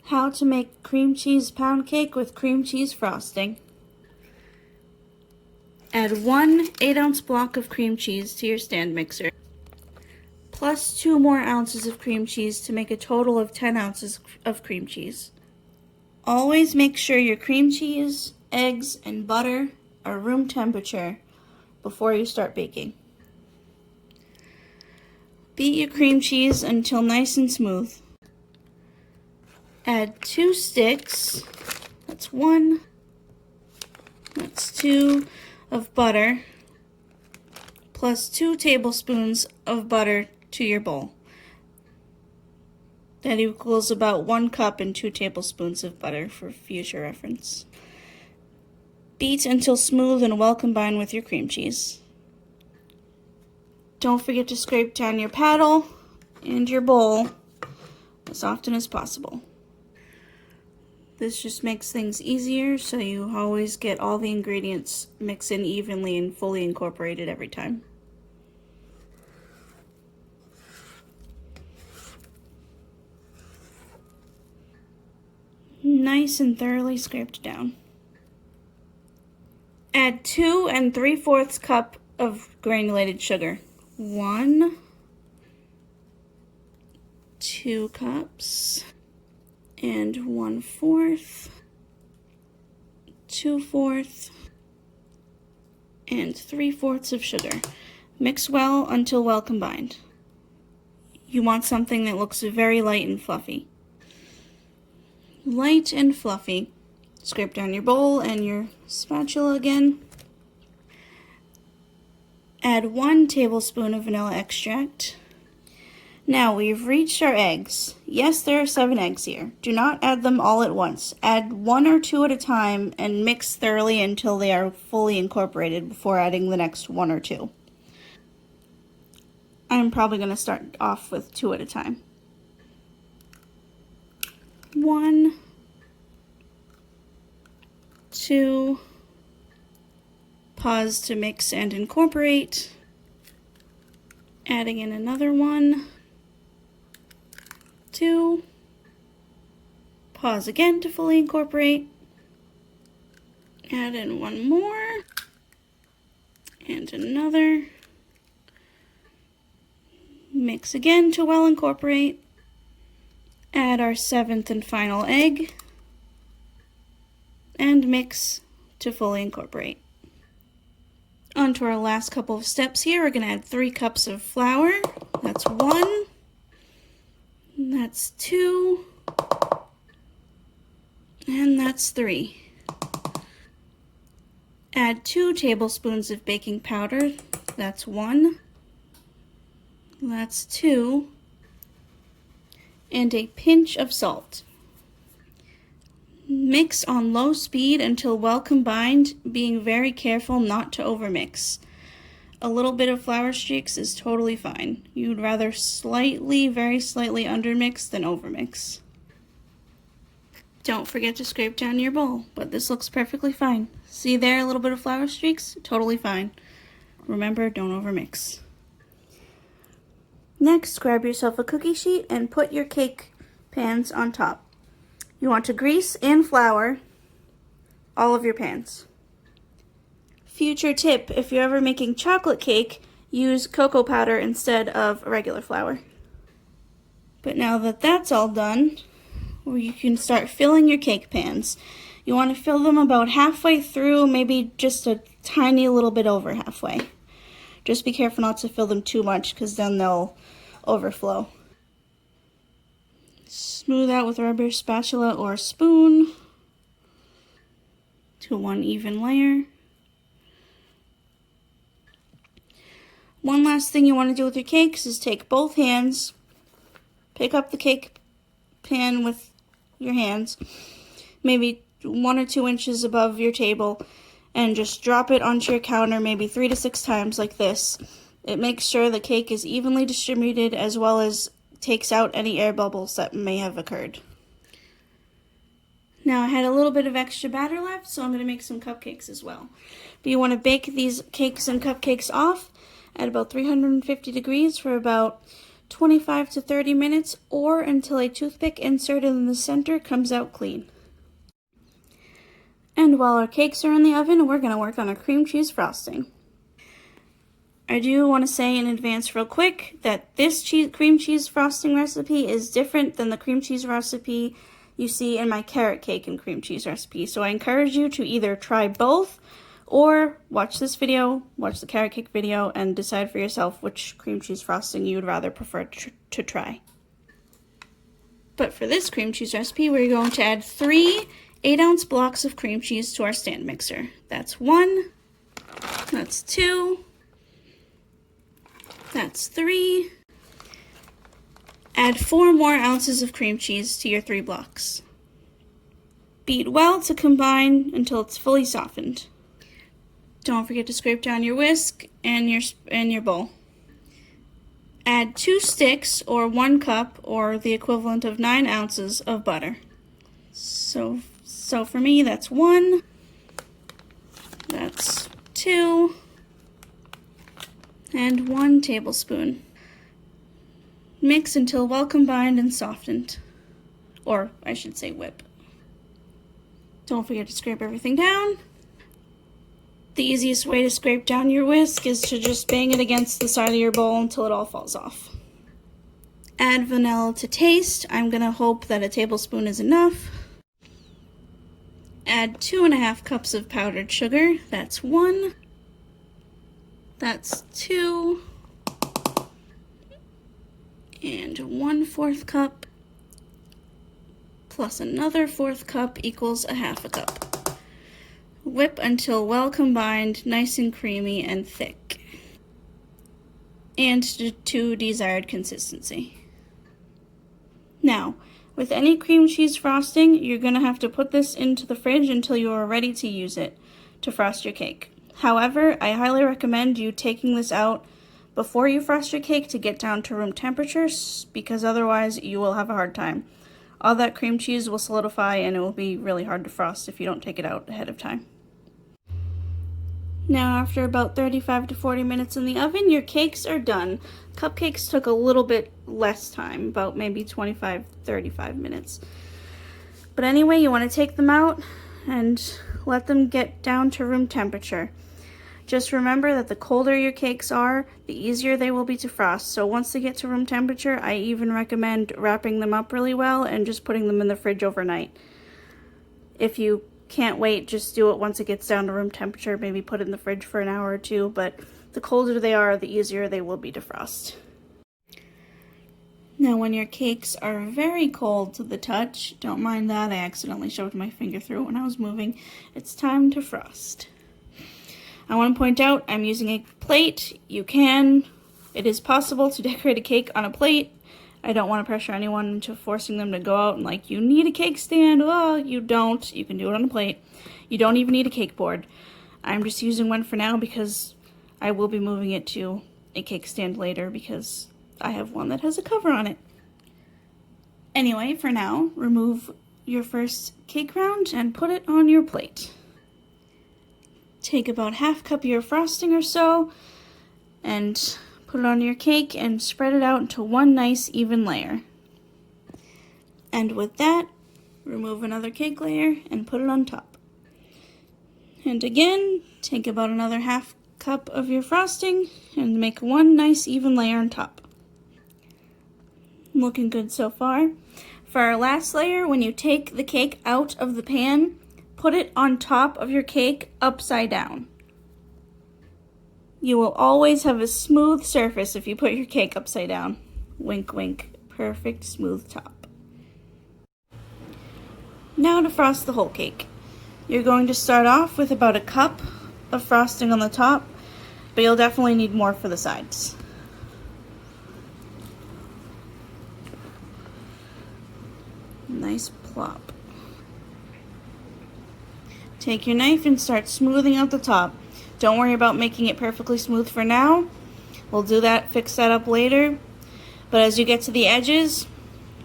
How to make cream cheese pound cake with cream cheese frosting. Add 1 8-ounce block of cream cheese to your stand mixer, plus 2 more ounces of cream cheese to make a total of 10 ounces of cream cheese. Always make sure your cream cheese, eggs, and butter are room temperature before you start baking. Beat your cream cheese until nice and smooth. Add 2 sticks, that's 1, that's 2 of butter, plus 2 tablespoons of butter to your bowl. That equals about 1 cup and 2 tablespoons of butter for future reference. Beat until smooth and well combined with your cream cheese. Don't forget to scrape down your paddle and your bowl as often as possible. This just makes things easier, so you always get all the ingredients mixed in evenly and fully incorporated every time. Nice and thoroughly scraped down. Add 2 3/4 cup of granulated sugar. 1, 2 cups, and 1/4, 2/4, and 3/4 of sugar. Mix well until well combined. You want something that looks very light and fluffy. Light and fluffy. Scrape down your bowl and your spatula again. Add 1 tablespoon of vanilla extract. Now we've reached our eggs. Yes, there are 7 eggs here. Do not add them all at once. Add 1 or 2 at a time and mix thoroughly until they are fully incorporated before adding the next 1 or 2. I'm probably going to start off with 2 at a time. 1, 2, pause to mix and incorporate, adding in another 1, 2, pause again to fully incorporate, add in 1 more, and another, mix again to well incorporate, add our 7th and final egg, and mix to fully incorporate. On to our last couple of steps here. We're going to add 3 cups of flour. That's 1, that's 2, and that's 3. Add 2 tablespoons of baking powder. That's 1, that's 2, and a pinch of salt. Mix on low speed until well combined, being very careful not to overmix. A little bit of flour streaks is totally fine. You would rather slightly, very slightly undermix than overmix. Don't forget to scrape down your bowl, but this looks perfectly fine. See there, a little bit of flour streaks? Totally fine. Remember, don't overmix. Next, grab yourself a cookie sheet and put your cake pans on top. You want to grease and flour all of your pans. Future tip, if you're ever making chocolate cake, use cocoa powder instead of regular flour. But now that that's all done, you can start filling your cake pans. You want to fill them about halfway through, maybe just a tiny little bit over halfway. Just be careful not to fill them too much because then they'll overflow. Smooth out with a rubber spatula or spoon to one even layer. One last thing you want to do with your cakes is take both hands, pick up the cake pan with your hands, maybe 1 or 2 inches above your table, and just drop it onto your counter maybe 3 to 6 times like this. It makes sure the cake is evenly distributed as well as takes out any air bubbles that may have occurred. Now I had a little bit of extra batter left, so I'm going to make some cupcakes as well. But you want to bake these cakes and cupcakes off at about 350 degrees for about 25 to 30 minutes, or until a toothpick inserted in the center comes out clean. And while our cakes are in the oven, we're going to work on our cream cheese frosting. I do want to say in advance real quick that this cream cheese frosting recipe is different than the cream cheese recipe you see in my carrot cake and cream cheese recipe. So I encourage you to either try both or watch this video, watch the carrot cake video, and decide for yourself which cream cheese frosting you would rather prefer to try. But for this cream cheese recipe, we're going to add 3 8-ounce blocks of cream cheese to our stand mixer. That's 1, that's 2, that's 3. Add 4 more ounces of cream cheese to your 3 blocks. Beat well to combine until it's fully softened. Don't forget to scrape down your whisk and your bowl. Add 2 sticks or 1 cup or the equivalent of 9 ounces of butter. So for me, that's 1, that's 2, and 1 tablespoon. Mix until well combined and softened, or I should say whip. Don't forget to scrape everything down. The easiest way to scrape down your whisk is to just bang it against the side of your bowl until it all falls off. Add vanilla to taste. I'm gonna hope that a tablespoon is enough. Add 2.5 cups of powdered sugar. That's 1. That's 2. And 1/4 cup plus another 1/4 cup equals 1/2 cup. Whip until well combined, nice and creamy and thick, and to desired consistency. Now, with any cream cheese frosting, you're going to have to put this into the fridge until you are ready to use it to frost your cake. However, I highly recommend you taking this out before you frost your cake to get down to room temperature, because otherwise you will have a hard time. All that cream cheese will solidify and it will be really hard to frost if you don't take it out ahead of time. Now, after about 35 to 40 minutes in the oven, your cakes are done. Cupcakes took a little bit less time, about maybe 25-35 minutes. But anyway, you want to take them out and let them get down to room temperature. Just remember that the colder your cakes are, the easier they will be to frost. So once they get to room temperature, I even recommend wrapping them up really well and just putting them in the fridge overnight. If you can't wait, just do it once it gets down to room temperature. Maybe put it in the fridge for an hour or 2, but the colder they are, the easier they will be to frost. Now, when your cakes are very cold to the touch, don't mind that, I accidentally shoved my finger through it when I was moving, it's time to frost. I want to point out, I'm using a plate. It is possible to decorate a cake on a plate. I don't want to pressure anyone into forcing them to go out and you need a cake stand. Oh, you don't. You can do it on a plate. You don't even need a cake board. I'm just using one for now because I will be moving it to a cake stand later because I have one that has a cover on it. Anyway, for now, remove your first cake round and put it on your plate. Take about 1/2 cup of your frosting or so and put it on your cake and spread it out into one nice even layer. And with that, remove another cake layer and put it on top. And again, take about another 1/2 cup of your frosting and make one nice even layer on top. Looking good so far. For our last layer, when you take the cake out of the pan, put it on top of your cake upside down. You will always have a smooth surface if you put your cake upside down. Wink, wink. Perfect smooth top. Now to frost the whole cake. You're going to start off with about 1 cup of frosting on the top, but you'll definitely need more for the sides. Nice plop. Take your knife and start smoothing out the top. Don't worry about making it perfectly smooth for now. We'll fix that up later. But as you get to the edges,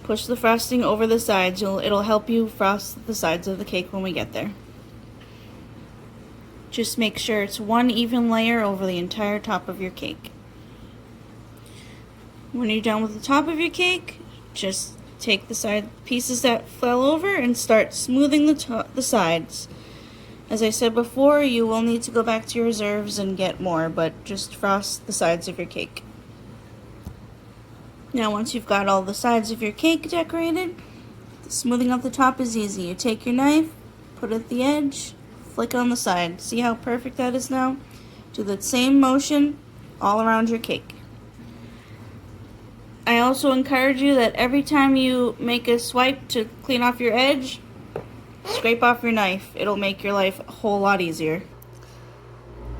push the frosting over the sides. It'll help you frost the sides of the cake when we get there. Just make sure it's one even layer over the entire top of your cake. When you're done with the top of your cake, just take the side pieces that fell over and start smoothing the sides. As I said before, you will need to go back to your reserves and get more, but just frost the sides of your cake. Now once you've got all the sides of your cake decorated, smoothing out the top is easy. You take your knife, put it at the edge, flick on the side. See how perfect that is now? Do the same motion all around your cake. I also encourage you that every time you make a swipe to clean off your edge, scrape off your knife. It'll make your life a whole lot easier.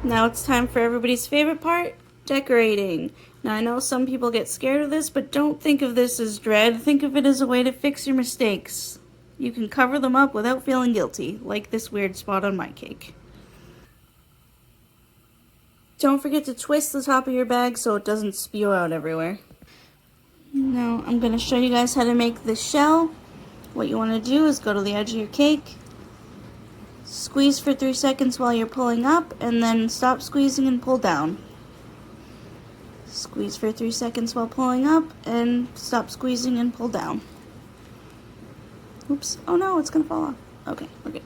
Now it's time for everybody's favorite part, decorating. Now I know some people get scared of this, but don't think of this as dread. Think of it as a way to fix your mistakes. You can cover them up without feeling guilty, like this weird spot on my cake. Don't forget to twist the top of your bag so it doesn't spew out everywhere. Now I'm going to show you guys how to make the shell. What you want to do is go to the edge of your cake, squeeze for 3 seconds while you're pulling up, and then stop squeezing and pull down. Squeeze for 3 seconds while pulling up, and stop squeezing and pull down. Oops, oh no, it's going to fall off. Okay, we're good.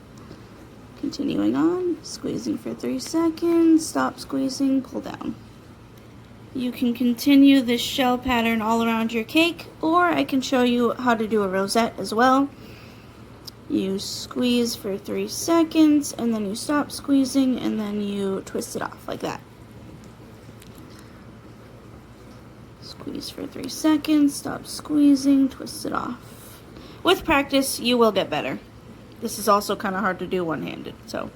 Continuing on, squeezing for 3 seconds, stop squeezing, pull down. You can continue this shell pattern all around your cake, or I can show you how to do a rosette as well. You squeeze for 3 seconds, and then you stop squeezing, and then you twist it off like that. Squeeze for 3 seconds, stop squeezing, twist it off. With practice, you will get better. This is also kind of hard to do one-handed, so.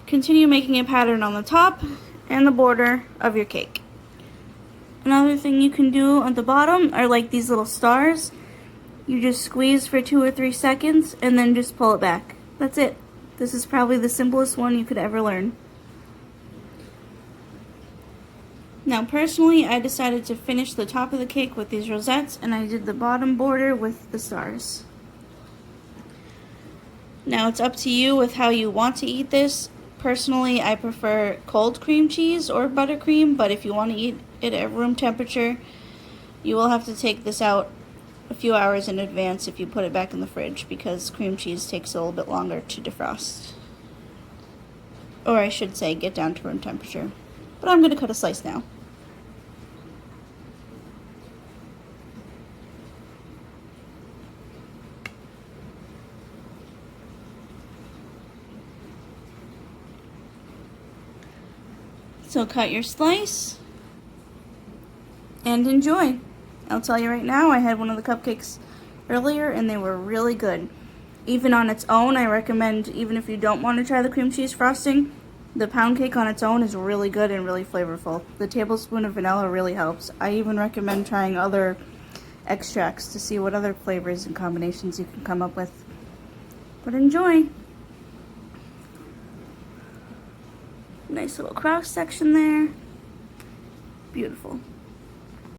Continue making a pattern on the top and the border of your cake. Another thing you can do at the bottom are like these little stars. You just squeeze for 2 or 3 seconds and then just pull it back. That's it. This is probably the simplest one you could ever learn. Now personally, I decided to finish the top of the cake with these rosettes, and I did the bottom border with the stars. Now it's up to you with how you want to eat this. Personally, I prefer cold cream cheese or buttercream, but if you want to eat it at room temperature, you will have to take this out a few hours in advance if you put it back in the fridge, because cream cheese takes a little bit longer to defrost. Or I should say, get down to room temperature. But I'm going to cut a slice now. So cut your slice and enjoy. I'll tell you right now, I had one of the cupcakes earlier and they were really good. Even on its own, I recommend, even if you don't want to try the cream cheese frosting, the pound cake on its own is really good and really flavorful. The tablespoon of vanilla really helps. I even recommend trying other extracts to see what other flavors and combinations you can come up with. But enjoy. Nice little cross section there. Beautiful.